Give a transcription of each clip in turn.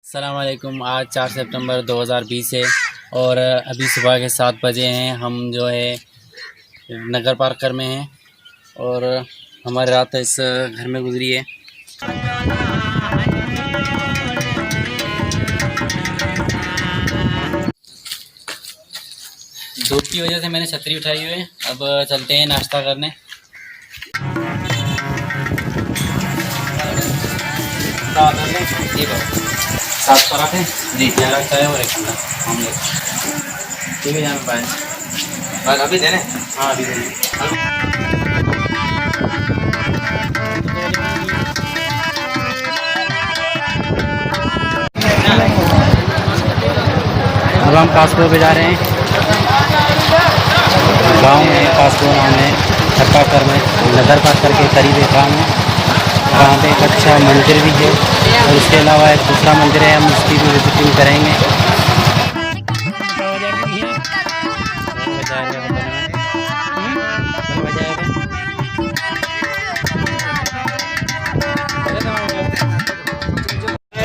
अस्सलाम वालेकुम। आज 4 सितंबर 2020 है और अभी सुबह के 7 बजे हैं। हम जो है नगर पार्कर में हैं और हमारी रात इस घर में गुजरी है। धूप की वजह से मैंने छतरी उठाई हुई है। अब चलते हैं नाश्ता करने। जी बाबा 7 पराठे जी, ज़्यादा चाय और 1 अंडा ऑमलेट। ठीक है यहाँ पे बस अभी देने। हाँ अभी देने। अब हम कासबो पे जा रहे हैं। गांव में कासबो नाम है, थरपारकर में नगर पार्कर के करीब एक गाँव है। वहाँ पे एक अच्छा मंदिर भी है और उसके अलावा एक दूसरा मंदिर है, हम उसकी भी विजिटिंग करेंगे।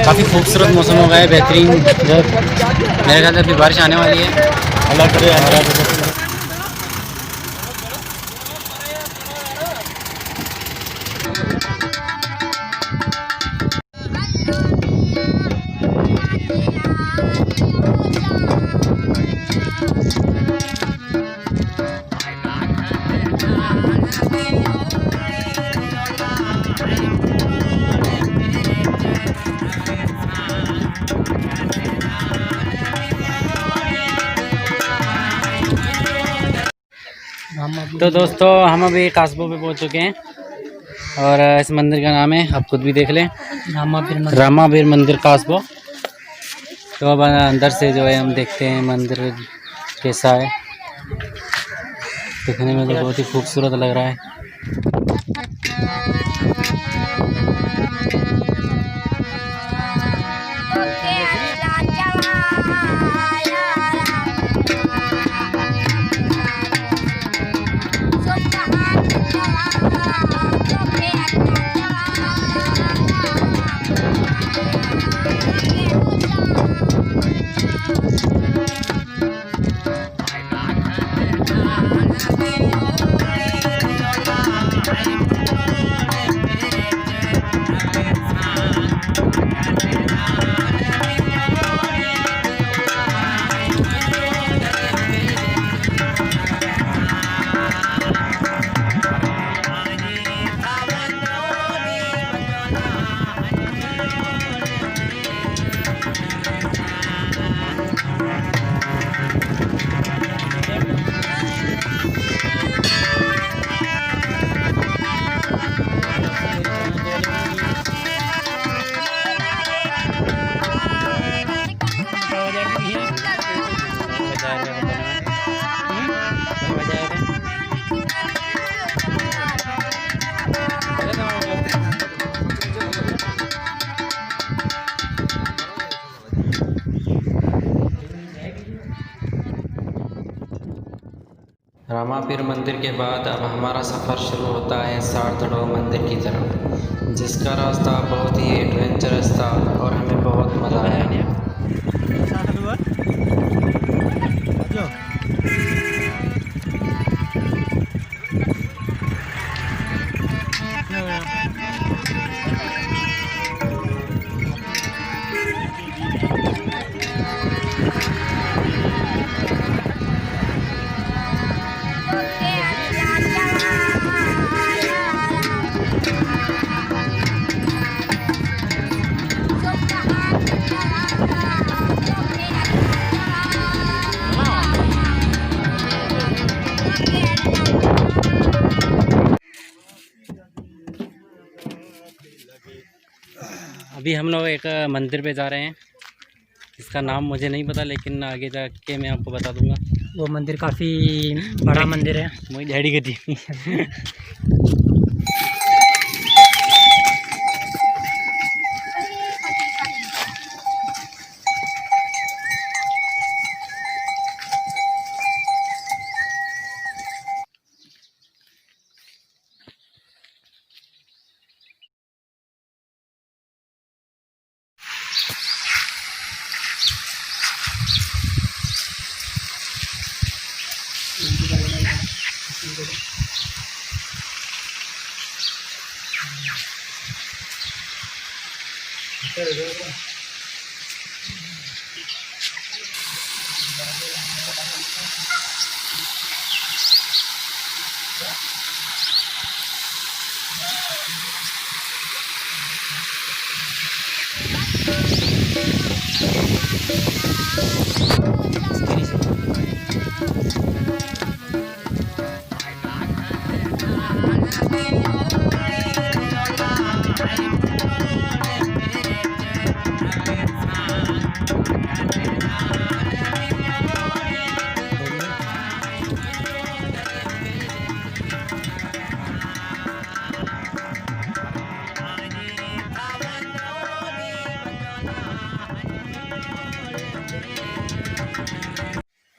काफ़ी खूबसूरत मौसम हो गया है, बेहतरीन। मेरे ख्याल से अभी बारिश आने वाली है। अल्लाह करे। तो दोस्तों हम अभी कासबो पे पहुंच चुके हैं और इस मंदिर का नाम है, आप खुद भी देख लें, रामापीर मंदिर कासबो। तो अब अंदर से जो है हम देखते हैं मंदिर कैसा है। दिखने में तो बहुत ही खूबसूरत लग रहा है। रामापीर मंदिर के बाद अब हमारा सफ़र शुरू होता है सार्थड़ो मंदिर की तरफ, जिसका रास्ता बहुत ही एडवेंचरस था और हमें बहुत मज़ा आया। अभी हम लोग एक मंदिर पे जा रहे हैं इसका नाम मुझे नहीं पता, लेकिन आगे जाके मैं आपको बता दूंगा। वो मंदिर काफ़ी बड़ा मंदिर है। मुझे झाड़ी गति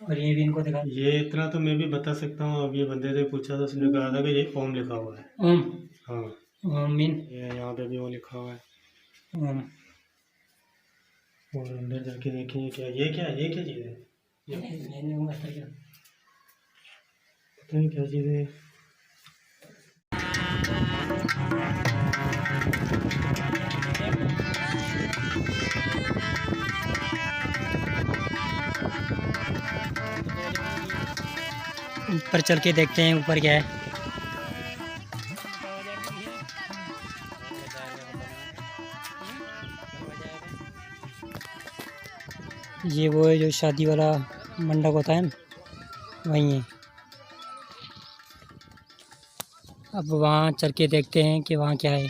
और ये भी इनको दिखा। ये इतना तो मैं भी बता सकता हूँ। अब ये बंदे से पूछा तो उसने कहा था कि ये ओम लिखा हुआ है। ओम। हाँ, ओम मीन। ये यहाँ पे भी ओम लिखा हुआ है। ओम। और अंदर जाके देखेंगे क्या ये क्या चीज़ है? पता नहीं क्या चीज़ है। ऊपर चल के देखते हैं ऊपर क्या है। ये वो है जो शादी वाला मंडप होता है ना, वही है। अब वहाँ चल के देखते हैं कि वहाँ क्या है।